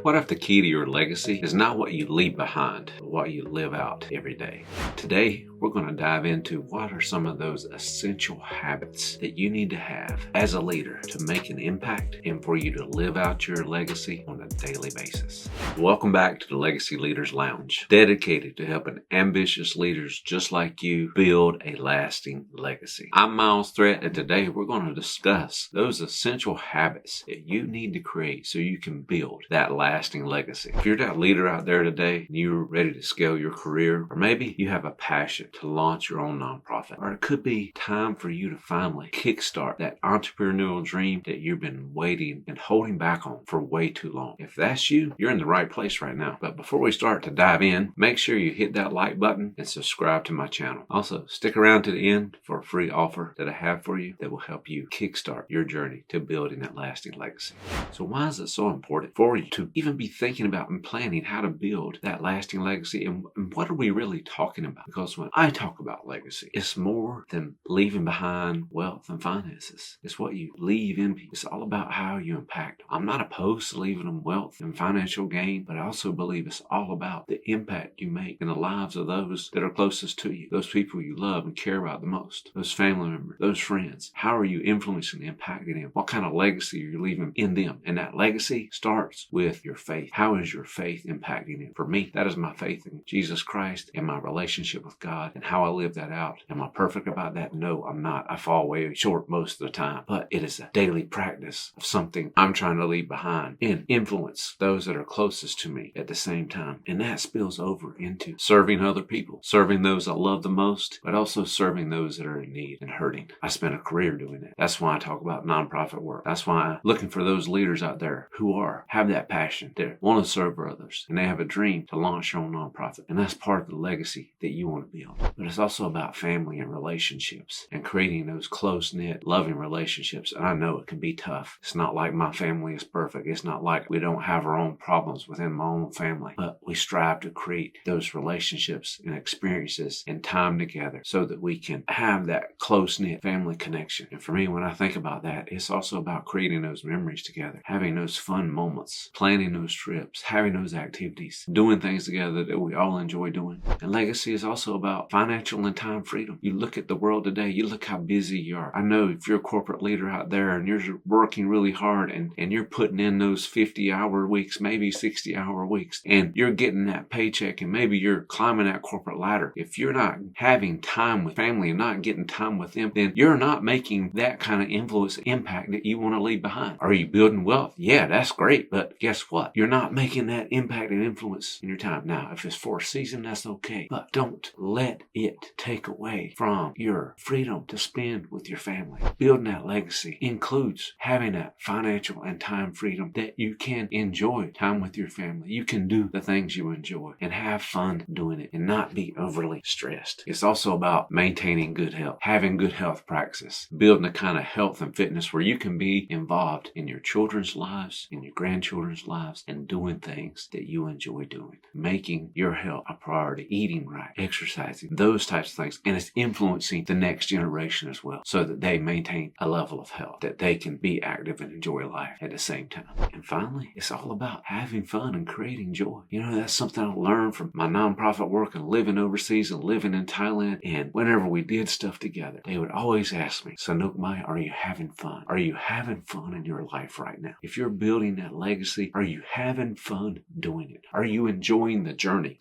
What if the key to your legacy is not what you leave behind, but what you live out every day? Today, we're going to dive into what are some of those essential habits that you need to have as a leader to make an impact and for you to live out your legacy on a daily basis. Welcome back to the Legacy Leaders Lounge, dedicated to helping ambitious leaders just like you build a lasting legacy. I'm Miles Threat, and today we're going to discuss those essential habits that you need to create so you can build that lasting legacy. If you're that leader out there today and you're ready to scale your career, or maybe you have a passion to launch your own nonprofit, or it could be time for you to finally kickstart that entrepreneurial dream that you've been waiting and holding back on for way too long. If that's you, you're in the right place right now. But before we start to dive in, make sure you hit that like button and subscribe to my channel. Also, stick around to the end for a free offer that I have for you that will help you kickstart your journey to building that lasting legacy. So why is it so important for you to even be thinking about and planning how to build that lasting legacy? And what are we really talking about? Because when I talk about legacy, it's more than leaving behind wealth and finances. It's what you leave in people. It's all about how you impact. I'm not opposed to leaving them wealth and financial gain, but I also believe it's all about the impact you make in the lives of those that are closest to you, those people you love and care about the most, those family members, those friends. How are you influencing and impacting them? What kind of legacy are you leaving in them? And that legacy starts with your faith. How is your faith impacting it? For me, that is my faith in Jesus Christ and my relationship with God and how I live that out. Am I perfect about that? No, I'm not. I fall way short most of the time, but it is a daily practice of something I'm trying to leave behind and influence those that are closest to me at the same time. And that spills over into serving other people, serving those I love the most, but also serving those that are in need and hurting. I spent a career doing that. That's why I talk about nonprofit work. That's why I'm looking for those leaders out there who have that passion, they want to serve others, and they have a dream to launch your own nonprofit. And that's part of the legacy that you want to build. But it's also about family and relationships and creating those close-knit, loving relationships. And I know it can be tough. It's not like my family is perfect. It's not like we don't have our own problems within my own family. But we strive to create those relationships and experiences and time together so that we can have that close-knit family connection. And for me, when I think about that, it's also about creating those memories together, having those fun moments, planning those trips, having those activities, doing things together that we all enjoy doing. And legacy is also about financial and time freedom. You look at the world today, you look how busy you are. I know if you're a corporate leader out there and you're working really hard and you're putting in those 50-hour weeks, maybe 60-hour weeks, and you're getting that paycheck and maybe you're climbing that corporate ladder. If you're not having time with family and not getting time with them, then you're not making that kind of influence impact that you want to leave behind. Are you building wealth? Yeah, that's great. But guess what? You're not making that impact and influence in your time. Now, if it's for a season, that's okay. But don't let it take away from your freedom to spend with your family. Building that legacy includes having that financial and time freedom that you can enjoy time with your family. You can do the things you enjoy and have fun doing it and not be overly stressed. It's also about maintaining good health, having good health practices, building the kind of health and fitness where you can be involved in your children's lives, in your grandchildren's lives, and doing things that you enjoy doing. Making your health a priority, eating right, exercising, those types of things. And it's influencing the next generation as well so that they maintain a level of health, that they can be active and enjoy life at the same time. And finally, it's all about having fun and creating joy. You know, that's something I learned from my nonprofit work and living overseas and living in Thailand. And whenever we did stuff together, they would always ask me, Sanook Mai, are you having fun? Are you having fun in your life right now? If you're building that legacy, are you having fun doing it? Are you enjoying the journey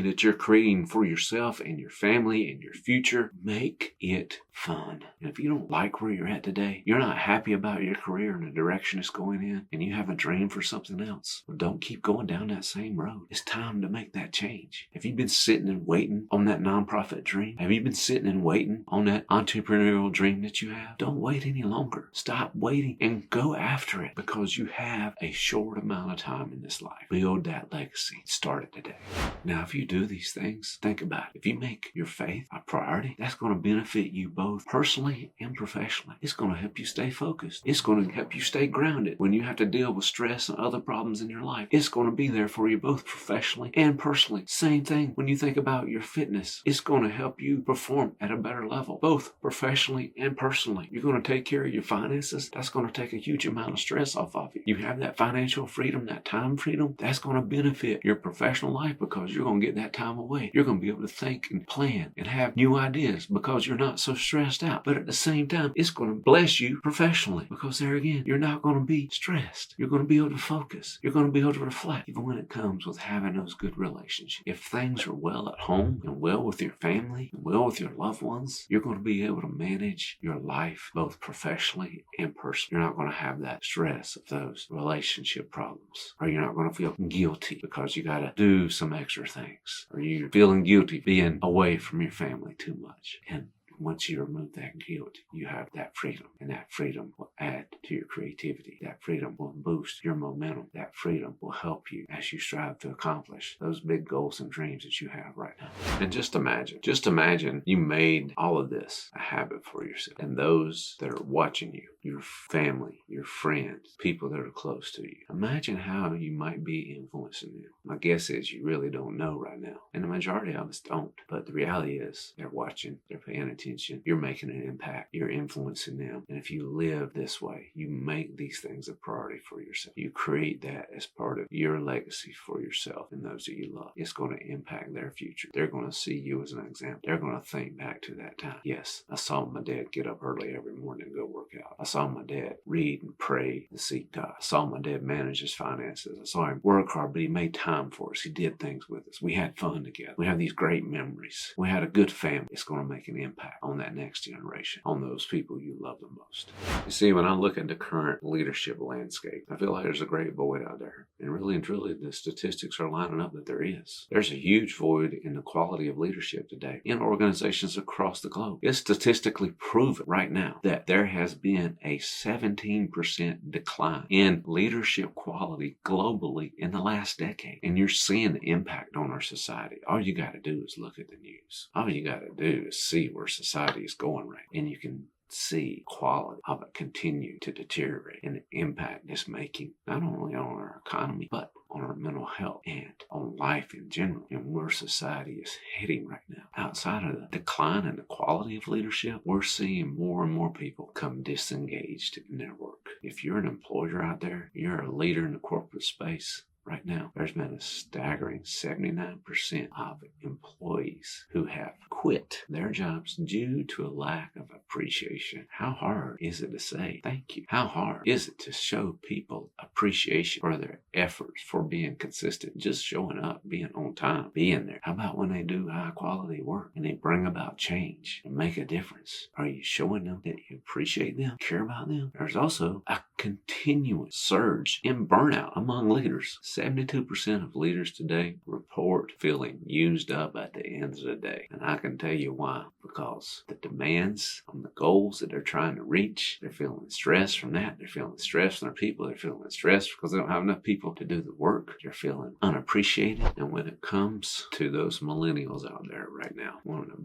that you're creating for yourself and your family and your future? Make it fun. And if you don't like where you're at today, you're not happy about your career and the direction it's going in, and you have a dream for something else, well, don't keep going down that same road. It's time to make that change. Have you been sitting and waiting on that nonprofit dream? Have you been sitting and waiting on that entrepreneurial dream that you have? Don't wait any longer. Stop waiting and go after it, because you have a short amount of time in this life. Build that legacy. Start it today. Now, if you do these things, think about it. If you make your faith a priority, that's going to benefit you both both personally and professionally. It's going to help you stay focused. It's going to help you stay grounded when you have to deal with stress and other problems in your life. It's going to be there for you both professionally and personally. Same thing when you think about your fitness. It's going to help you perform at a better level, both professionally and personally. You're going to take care of your finances. That's going to take a huge amount of stress off of you. You have that financial freedom, that time freedom. That's going to benefit your professional life because you're going to get that time away. You're going to be able to think and plan and have new ideas because you're not so stressed out. But at the same time, it's going to bless you professionally because there again, you're not going to be stressed. You're going to be able to focus. You're going to be able to reflect, even when it comes with having those good relationships. If things are well at home and well with your family and well with your loved ones, you're going to be able to manage your life both professionally and personally. You're not going to have that stress of those relationship problems, or you're not going to feel guilty because you got to do some extra things, or you're feeling guilty being away from your family too much. And once you remove that guilt, you have that freedom, and that freedom will add to your creativity. That freedom will boost your momentum. That freedom will help you as you strive to accomplish those big goals and dreams that you have right now. And just imagine you made all of this a habit for yourself, and those that are watching you, your family, your friends, people that are close to you. Imagine how you might be influencing them. My guess is you really don't know right now, and the majority of us don't. But the reality is they're watching, they're paying attention, you're making an impact, you're influencing them. And if you live this way, you make these things a priority for yourself. You create that as part of your legacy for yourself and those that you love. It's going to impact their future. They're going to see you as an example. They're going to think back to that time. Yes, I saw my dad get up early every morning and go work out. I saw my dad read and pray and seek God. I saw my dad manage his finances. I saw him work hard, but he made time for us. He did things with us. We had fun together. We have these great memories. We had a good family. It's going to make an impact on that next generation, on those people you love the most. You see, when I look at the current leadership landscape, I feel like there's a great void out there. And really and truly, the statistics are lining up that there is. There's a huge void in the quality of leadership today in organizations across the globe. It's statistically proven right now that there has been a 17% decline in leadership quality globally in the last decade. And you're seeing the impact on our society. All you got to do is look at the news. All you got to do is see where society is going right. And you can see quality of it continue to deteriorate and the impact it's making not only on our economy, but on our mental health and on life in general, and where society is heading right now. Outside of the decline in the quality of leadership, we're seeing more and more people come disengaged in their work. If you're an employer out there, you're a leader in the corporate space, right now, there's been a staggering 79% of employees who have quit their jobs due to a lack of appreciation. How hard is it to say thank you? How hard is it to show people appreciation for their efforts, for being consistent, just showing up, being on time, being there? How about when they do high quality work and they bring about change and make a difference? Are you showing them that you appreciate them, care about them? There's also a continuous surge in burnout among leaders. 72% of leaders today report feeling used up at the end of the day. And I can tell you why. Because the demands on the goals that they're trying to reach, they're feeling stress from that. They're feeling stress from their people. They're feeling stressed because they don't have enough people to do the work. They're feeling unappreciated. And when it comes to those millennials out there right now, one of the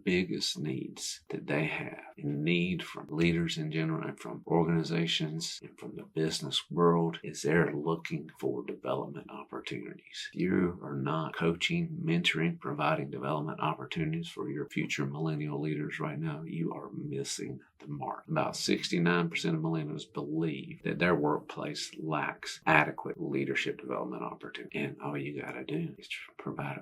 biggest needs that they have, and need from leaders in general and from organizations and from the business world, is they're looking for development opportunities. If you are not coaching, mentoring, providing development opportunities for your future millennial leaders right now, you are missing the mark. About 69% of millennials believe that their workplace lacks adequate leadership development opportunities. And all you got to do is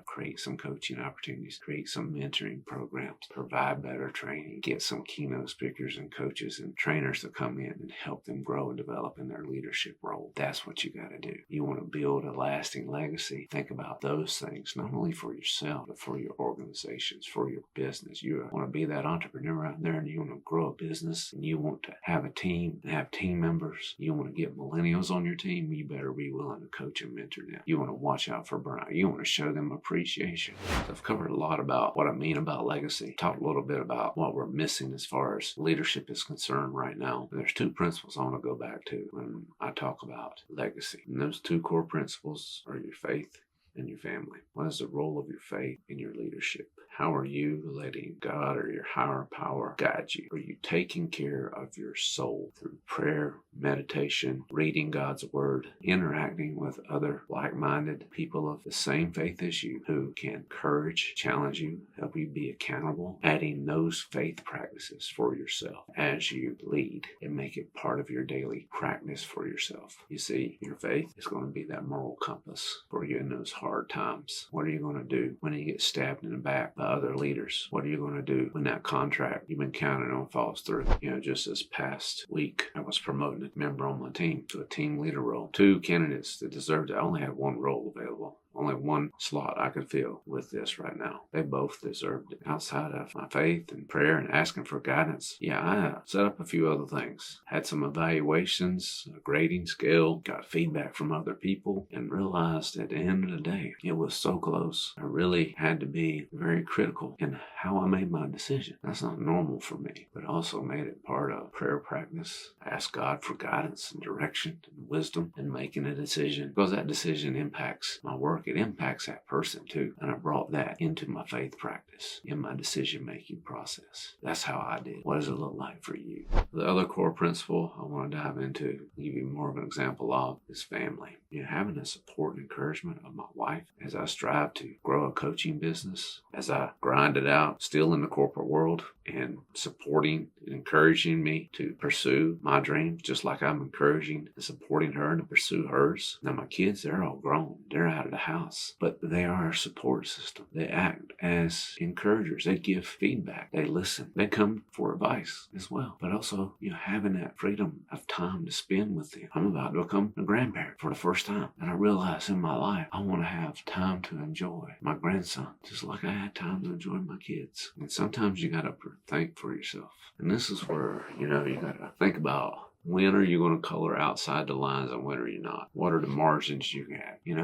create some coaching opportunities, create some mentoring programs, provide better training, get some keynote speakers and coaches and trainers to come in and help them grow and develop in their leadership role. That's what you got to do. You want to build a lasting legacy. Think about those things, not only for yourself, but for your organizations, for your business. You want to be that entrepreneur out there and you want to grow a business and you want to have a team and have team members. You want to get millennials on your team. You better be willing to coach and mentor them. You want to watch out for burnout. You want to show them appreciation. So I've covered a lot about what I mean about legacy. Talked a little bit about what we're missing as far as leadership is concerned right now. There's two principles I want to go back to when I talk about legacy. And those two core principles are your faith in your family? What is the role of your faith in your leadership? How are you letting God or your higher power guide you? Are you taking care of your soul through prayer, meditation, reading God's word, interacting with other like-minded people of the same faith as you who can encourage, challenge you, help you be accountable, adding those faith practices for yourself as you lead and make it part of your daily practice for yourself? You see, your faith is going to be that moral compass for you in those hard times. What are you going to do when you get stabbed in the back by other leaders? What are you going to do when that contract you've been counting on falls through? Just this past week, I was promoting a member on my team to a team leader role. 2 candidates that deserved it. I only had 1 role available. Only 1 slot I could fill with this right now. They both deserved it. Outside of my faith and prayer and asking for guidance, I set up a few other things. Had some evaluations, a grading scale, got feedback from other people, and realized at the end of the day, it was so close. I really had to be very critical in how I made my decision. That's not normal for me, but also made it part of prayer practice. Ask God for guidance and direction and wisdom in making a decision, because that decision impacts my work. It impacts that person too. And I brought that into my faith practice, in my decision-making process. That's how I did. What does it look like for you? The other core principle I want to dive into, give you more of an example of, is family. Having the support and encouragement of my wife as I strive to grow a coaching business, as I grind it out, still in the corporate world, and supporting and encouraging me to pursue my dreams, just like I'm encouraging and supporting her to pursue hers. Now, my kids, they're all grown. They're out of the house, but they are our support system. They act as encouragers. They give feedback. They listen. They come for advice as well. But also, having that freedom of time to spend with them. I'm about to become a grandparent for the first time, and I realize in my life, I want to have time to enjoy my grandson, just like I had time to enjoy my kids. And sometimes you got to think for yourself. And this is where, you got to think about, when are you going to color outside the lines and when are you not? What are the margins you got? You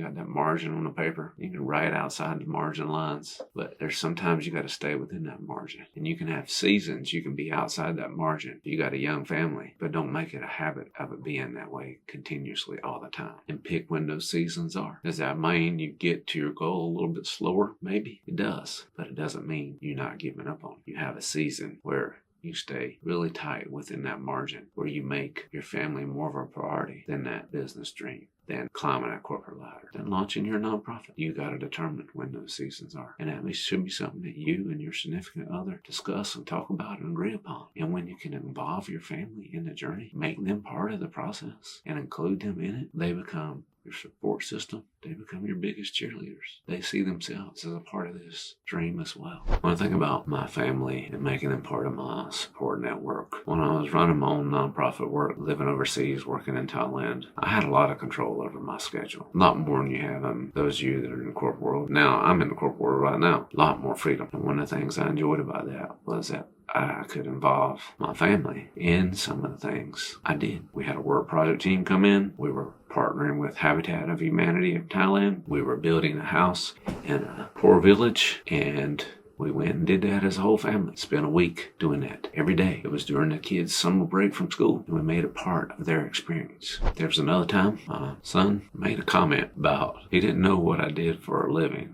got that margin on the paper. You can write outside the margin lines, but there's sometimes you got to stay within that margin. And you can have seasons you can be outside that margin. You got a young family, but don't make it a habit of it being that way continuously all the time. And pick when those seasons are. Does that mean you get to your goal a little bit slower? Maybe it does, but it doesn't mean you're not giving up on it. You have a season where you stay really tight within that margin, where you make your family more of a priority than that business dream, than climbing that corporate ladder, than launching your nonprofit. You got to determine when those seasons are. And that should be something that you and your significant other discuss and talk about and agree upon. And when you can involve your family in the journey, make them part of the process and include them in it, they become your support system. They become your biggest cheerleaders. They see themselves as a part of this dream as well. When I think about my family and making them part of my support network, when I was running my own nonprofit work, living overseas, working in Thailand, I had a lot of control over my schedule. A lot more than you have on those of you that are in the corporate world. Now, I'm in the corporate world right now. A lot more freedom. And one of the things I enjoyed about that was that I could involve my family in some of the things I did. We had a work project team come in. We were partnering with Habitat of Humanity of Thailand. We were building a house in a poor village, and we went and did that as a whole family. Spent a week doing that every day. It was during the kids' summer break from school, and we made it part of their experience. There was another time my son made a comment about he didn't know what I did for a living.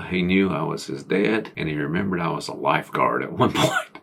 He knew I was his dad, and he remembered I was a lifeguard at one point.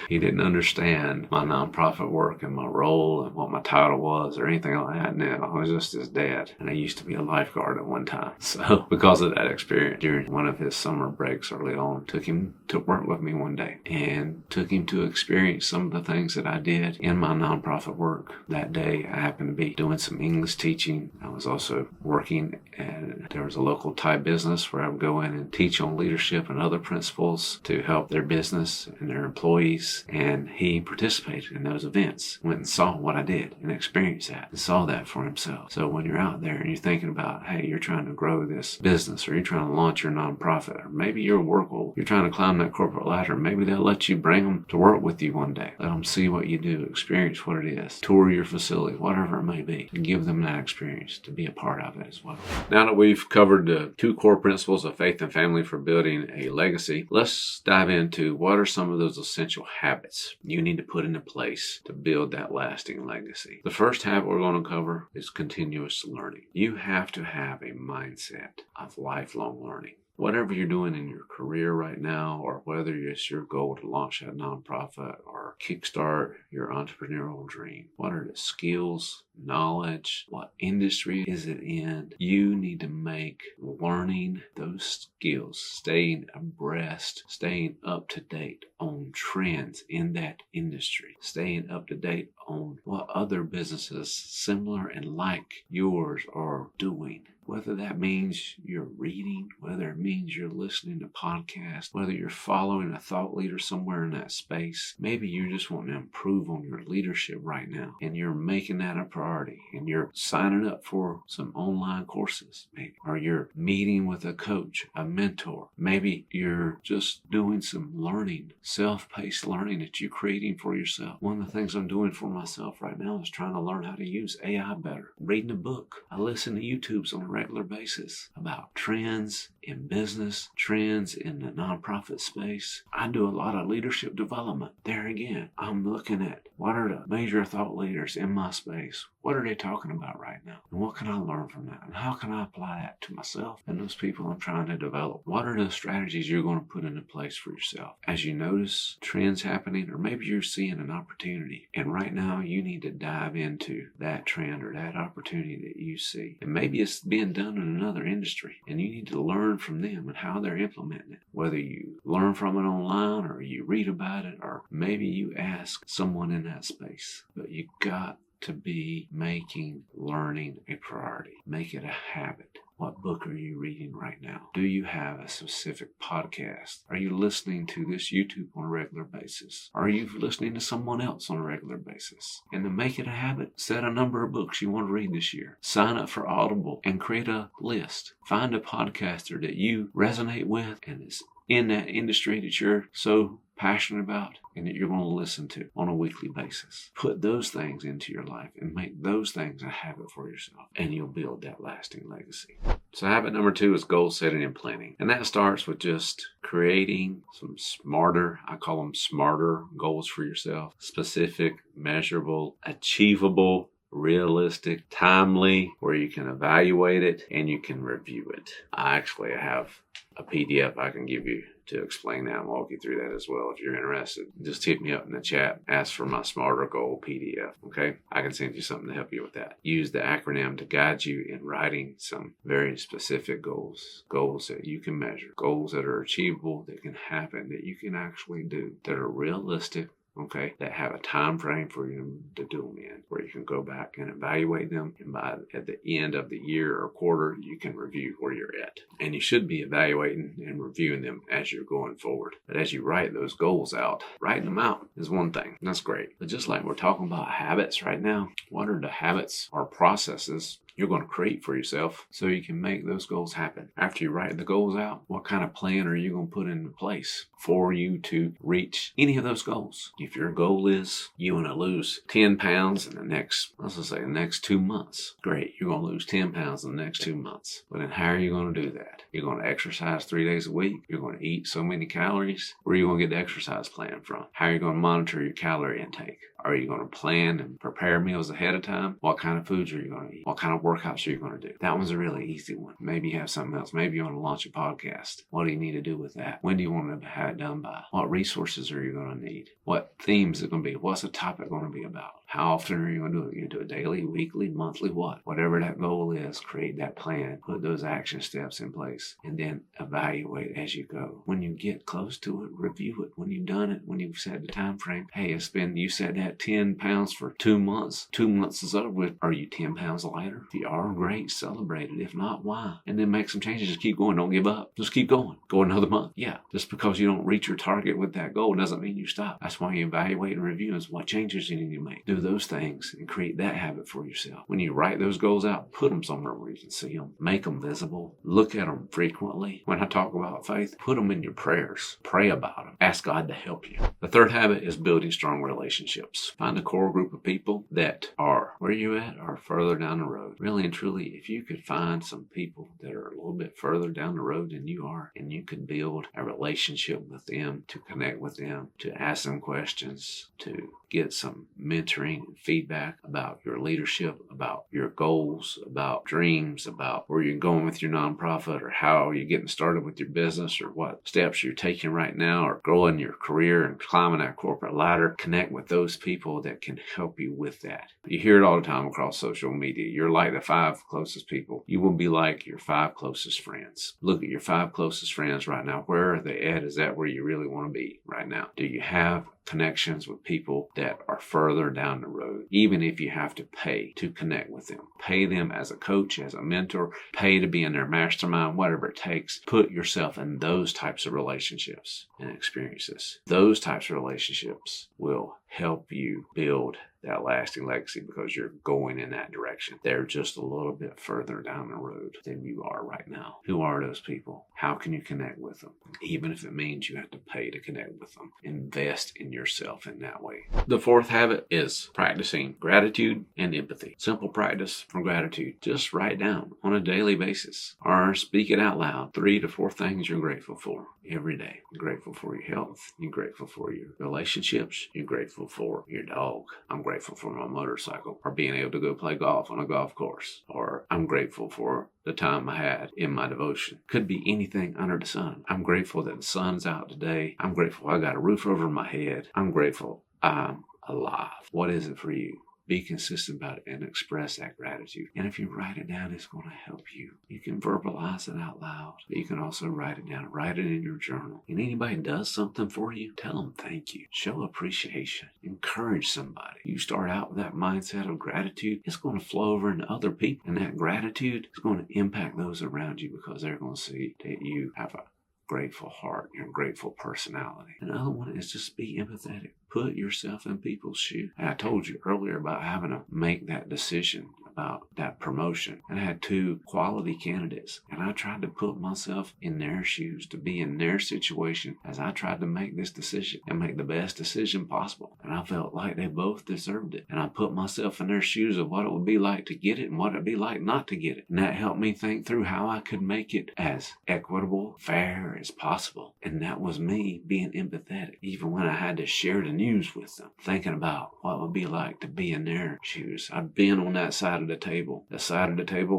He didn't understand my nonprofit work and my role and what my title was or anything like that. Now, I was just his dad, and I used to be a lifeguard at one time. So because of that experience, during one of his summer breaks early on, took him to work with me one day and took him to experience some of the things that I did in my nonprofit work. That day, I happened to be doing some English teaching. I was also working at, there was a local Thai business where I would go in and teach on leadership and other principles to help their business and their employees. And he participated in those events, went and saw what I did and experienced that and saw that for himself. So when you're out there and you're thinking about, hey, you're trying to grow this business, or you're trying to launch your nonprofit, or maybe your work will, you're trying to climb that corporate ladder, maybe they'll let you bring them to work with you one day. Let them see what you do, experience what it is, tour your facility, whatever it may be, and give them that experience to be a part of it as well. Now that we've covered the 2 core principles of faith and family for building a legacy, let's dive into what are some of those essential habits habits you need to put into place to build that lasting legacy. The first habit we're going to cover is continuous learning. You have to have a mindset of lifelong learning. Whatever you're doing in your career right now, or whether it's your goal to launch that nonprofit or kickstart your entrepreneurial dream, what are the skills, knowledge, what industry is it in? You need to make learning those skills, staying abreast, staying up to date on trends in that industry, staying up to date on what other businesses similar and like yours are doing. Whether that means you're reading, whether it means you're listening to podcasts, whether you're following a thought leader somewhere in that space. Maybe you just want to improve on your leadership right now, and you're making that a priority, and you're signing up for some online courses, maybe, or you're meeting with a coach, a mentor. Maybe you're just doing some learning, self-paced learning that you're creating for yourself. One of the things I'm doing for myself right now is trying to learn how to use AI better. Reading a book. I listen to YouTubes on a regular basis about trends in business, trends in the nonprofit space. I do a lot of leadership development. There again, I'm looking at what are the major thought leaders in my space. What are they talking about right now? And what can I learn from that? And how can I apply that to myself and those people I'm trying to develop? What are the strategies you're going to put into place for yourself as you notice trends happening, or maybe you're seeing an opportunity and right now you need to dive into that trend or that opportunity that you see. And maybe it's being done in another industry and you need to learn from them and how they're implementing it. Whether you learn from it online or you read about it, or maybe you ask someone in that space. But you got to be making learning a priority. Make it a habit. What book are you reading right now? Do you have a specific podcast? Are you listening to this YouTube on a regular basis? Are you listening to someone else on a regular basis? And to make it a habit, set a number of books you want to read this year. Sign up for Audible and create a list. Find a podcaster that you resonate with and is in that industry that you're so passionate about and that you're going to listen to on a weekly basis. Put those things into your life and make those things a habit for yourself, and you'll build that lasting legacy. So habit number 2 is goal setting and planning. And that starts with just creating some smarter, I call them smarter goals for yourself. Specific, measurable, achievable, realistic, timely, where you can evaluate it and you can review it. I actually have a PDF I can give you to explain that and walk you through that as well. If you're interested, just hit me up in the chat. Ask for my Smarter Goal PDF, okay? I can send you something to help you with that. Use the acronym to guide you in writing some very specific goals. Goals that you can measure. Goals that are achievable, that can happen, that you can actually do, that are realistic, okay, that have a time frame for you to do them in, where you can go back and evaluate them, and at the end of the year or quarter, you can review where you're at. And you should be evaluating and reviewing them as you're going forward. But as you write those goals out, writing them out is one thing. That's great. But just like we're talking about habits right now, what are the habits or processes you're going to create for yourself so you can make those goals happen? After you write the goals out, what kind of plan are you going to put into place for you to reach any of those goals? If your goal is you want to lose 10 pounds in the next, let's just say the next 2 months, great. You're going to lose 10 pounds in the next 2 months. But then how are you going to do that? You're going to exercise 3 days a week. You're going to eat so many calories. Where are you going to get the exercise plan from? How are you going to monitor your calorie intake? Are you going to plan and prepare meals ahead of time? What kind of foods are you going to eat? What kind of workouts are you going to do? That one's a really easy one. Maybe you have something else. Maybe you want to launch a podcast. What do you need to do with that? When do you want to have it done by? What resources are you going to need? What themes are going to be? What's the topic going to be about? How often are you going to do it? You do it daily, weekly, monthly, what? Whatever that goal is, create that plan, put those action steps in place, and then evaluate as you go. When you get close to it, review it. When you've done it, when you've set the time frame, hey, you said that 10 pounds for 2 months. 2 months is over with. Are you 10 pounds lighter? If you are, great, celebrate it. If not, why? And then make some changes. Just keep going. Don't give up. Just keep going. Go another month. Yeah. Just because you don't reach your target with that goal doesn't mean you stop. That's why you evaluate and review is what changes you need to make. Do do those things and create that habit for yourself. When you write those goals out, put them somewhere where you can see them. Make them visible. Look at them frequently. When I talk about faith, put them in your prayers. Pray about them. Ask God to help you. The third habit is building strong relationships. Find a core group of people that are where you at or further down the road. Really and truly, if you could find some people that are a little bit further down the road than you are, and you could build a relationship with them, to connect with them, to ask them questions, to get some mentoring and feedback about your leadership, about your goals, about dreams, about where you're going with your nonprofit, or how you're getting started with your business, or what steps you're taking right now, or growing your career and climbing that corporate ladder. Connect with those people that can help you with that. You hear it all the time across social media. You're like the 5 closest people. You will be like your 5 closest friends. Look at your 5 closest friends right now. Where are they at? Is that where you really want to be right now? Do you have connections with people that are further down the road? Even if you have to pay to connect with them, pay them as a coach, as a mentor, pay to be in their mastermind, whatever it takes. Put yourself in those types of relationships and experiences. Those types of relationships will help you build that lasting legacy, because you're going in that direction. They're just a little bit further down the road than you are right now. Who are those people? How can you connect with them? Even if it means you have to pay to connect with them. Invest in yourself in that way. The fourth habit is practicing gratitude and empathy. Simple practice for gratitude. Just write down on a daily basis, or speak it out loud, 3 to 4 things you're grateful for every day. You're grateful for your health. You're grateful for your relationships. You're grateful for your dog. I'm grateful for my motorcycle, or being able to go play golf on a golf course, or I'm grateful for the time I had in my devotion. Could be anything under the sun. I'm grateful that the sun's out today. I'm grateful I got a roof over my head. I'm grateful I'm alive. What is it for you? Be consistent about it and express that gratitude. And if you write it down, it's going to help you. You can verbalize it out loud, but you can also write it down. Write it in your journal. And anybody does something for you, tell them thank you. Show appreciation. Encourage somebody. You start out with that mindset of gratitude, it's going to flow over into other people. And that gratitude is going to impact those around you, because they're going to see that you have a grateful heart, your grateful personality. Another one is just be empathetic. Put yourself in people's shoes. And I told you earlier about having to make that decision about that promotion. And I had 2 quality candidates, and I tried to put myself in their shoes, to be in their situation as I tried to make this decision and make the best decision possible. And I felt like they both deserved it. And I put myself in their shoes of what it would be like to get it and what it'd be like not to get it. And that helped me think through how I could make it as equitable, fair as possible. And that was me being empathetic, even when I had to share the news with them, thinking about what it would be like to be in their shoes. I've been on that side of the table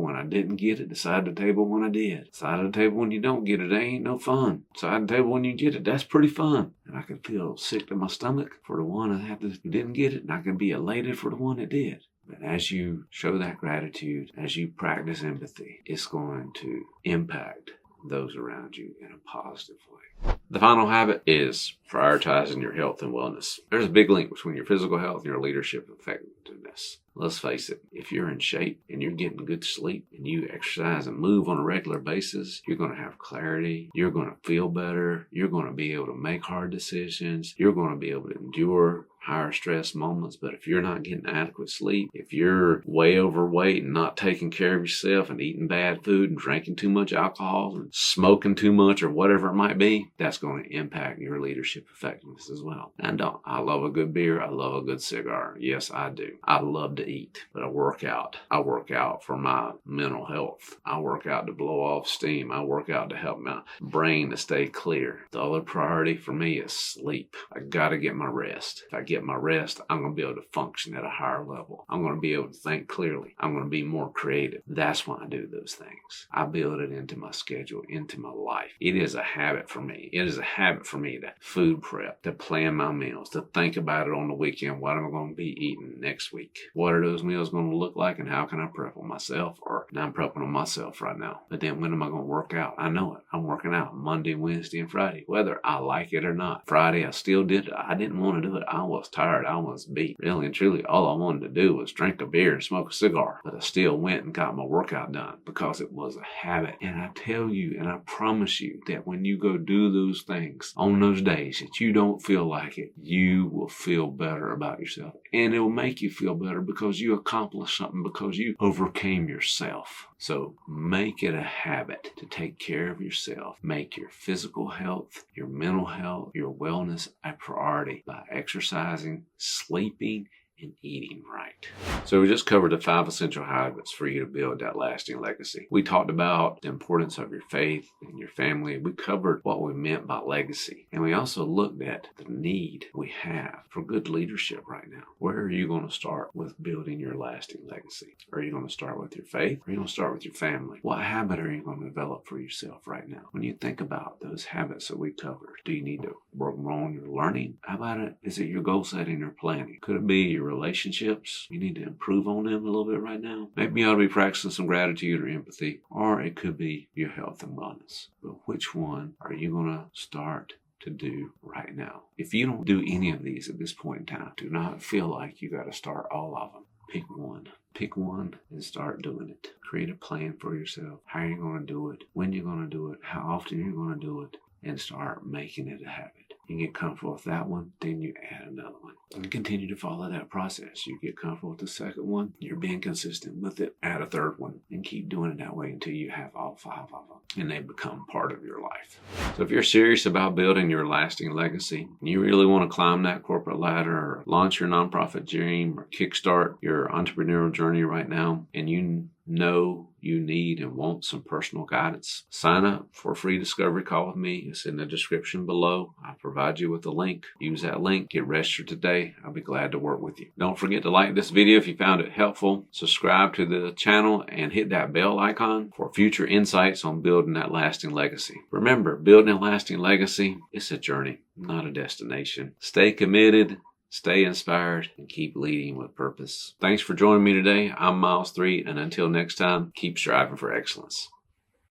when I didn't get it, the side of the table when I did, the side of the table when you don't get it, they ain't no fun. Side of the table when you get it, that's pretty fun. And I could feel sick to my stomach for the one who didn't get it, and I could be elated for the one that did. But as you show that gratitude, as you practice empathy, it's going to impact those around you in a positive way. The final habit is prioritizing your health and wellness. There's a big link between your physical health and your leadership effectiveness. Let's face it, if you're in shape and you're getting good sleep and you exercise and move on a regular basis, you're going to have clarity, you're going to feel better, you're going to be able to make hard decisions, you're going to be able to endure higher stress moments. But if you're not getting adequate sleep, if you're way overweight and not taking care of yourself and eating bad food and drinking too much alcohol and smoking too much or whatever it might be, that's going to impact your leadership effectiveness as well. And I love a good beer. I love a good cigar. Yes, I do. I love to eat, but I work out. I work out for my mental health. I work out to blow off steam. I work out to help my brain to stay clear. The other priority for me is sleep. I got to get my rest. If I get my rest, I'm going to be able to function at a higher level. I'm going to be able to think clearly. I'm going to be more creative. That's why I do those things. I build it into my schedule, into my life. It is a habit for me. It is a habit for me to food prep, to plan my meals, to think about it on the weekend. What am I going to be eating next week? What are those meals going to look like, and how can I prep on myself? Or I'm prepping on myself right now. But then when am I going to work out? I know it. I'm working out Monday, Wednesday, and Friday, whether I like it or not. Friday, I still did it. I didn't want to do it. I was was tired. I was beat. Really and truly, all I wanted to do was drink a beer and smoke a cigar. But I still went and got my workout done because it was a habit. And I tell you, and I promise you that when you go do those things on those days that you don't feel like it, you will feel better about yourself. And it will make you feel better because you accomplished something, because you overcame yourself. So make it a habit to take care of yourself. Make your physical health, your mental health, your wellness a priority by exercising, sleeping, and eating right. So we just covered the 5 essential habits for you to build that lasting legacy. We talked about the importance of your faith and your family. We covered what we meant by legacy. And we also looked at the need we have for good leadership right now. Where are you going to start with building your lasting legacy? Are you going to start with your faith? Or are you going to start with your family? What habit are you going to develop for yourself right now? When you think about those habits that we covered, do you need to work more on your learning? How about it? Is it your goal setting or planning? Could it be your relationships? You need to improve on them a little bit right now. Maybe you ought to be practicing some gratitude or empathy, or it could be your health and wellness. But which one are you going to start to do right now? If you don't do any of these at this point in time, do not feel like you got to start all of them. Pick one. Pick one and start doing it. Create a plan for yourself. How are you going to do it? When you're going to do it? How often you're going to do it? And start making it a habit. You get comfortable with that one, then you add another one. And continue to follow that process. You get comfortable with the second one, you're being consistent with it, add a third one, and keep doing it that way until you have all 5 of them, and they become part of your life. So if you're serious about building your lasting legacy, and you really want to climb that corporate ladder, or launch your nonprofit dream, or kickstart your entrepreneurial journey right now, and you know you need and want some personal guidance, sign up for a free discovery call with me. It's in the description below. I'll provide you with a link. Use that link. Get registered today. I'll be glad to work with you. Don't forget to like this video if you found it helpful. Subscribe to the channel and hit that bell icon for future insights on building that lasting legacy. Remember, building a lasting legacy, it's a journey, not a destination. Stay committed. Stay inspired and keep leading with purpose. Thanks for joining me today. I'm Miles 3, and until next time, keep striving for excellence.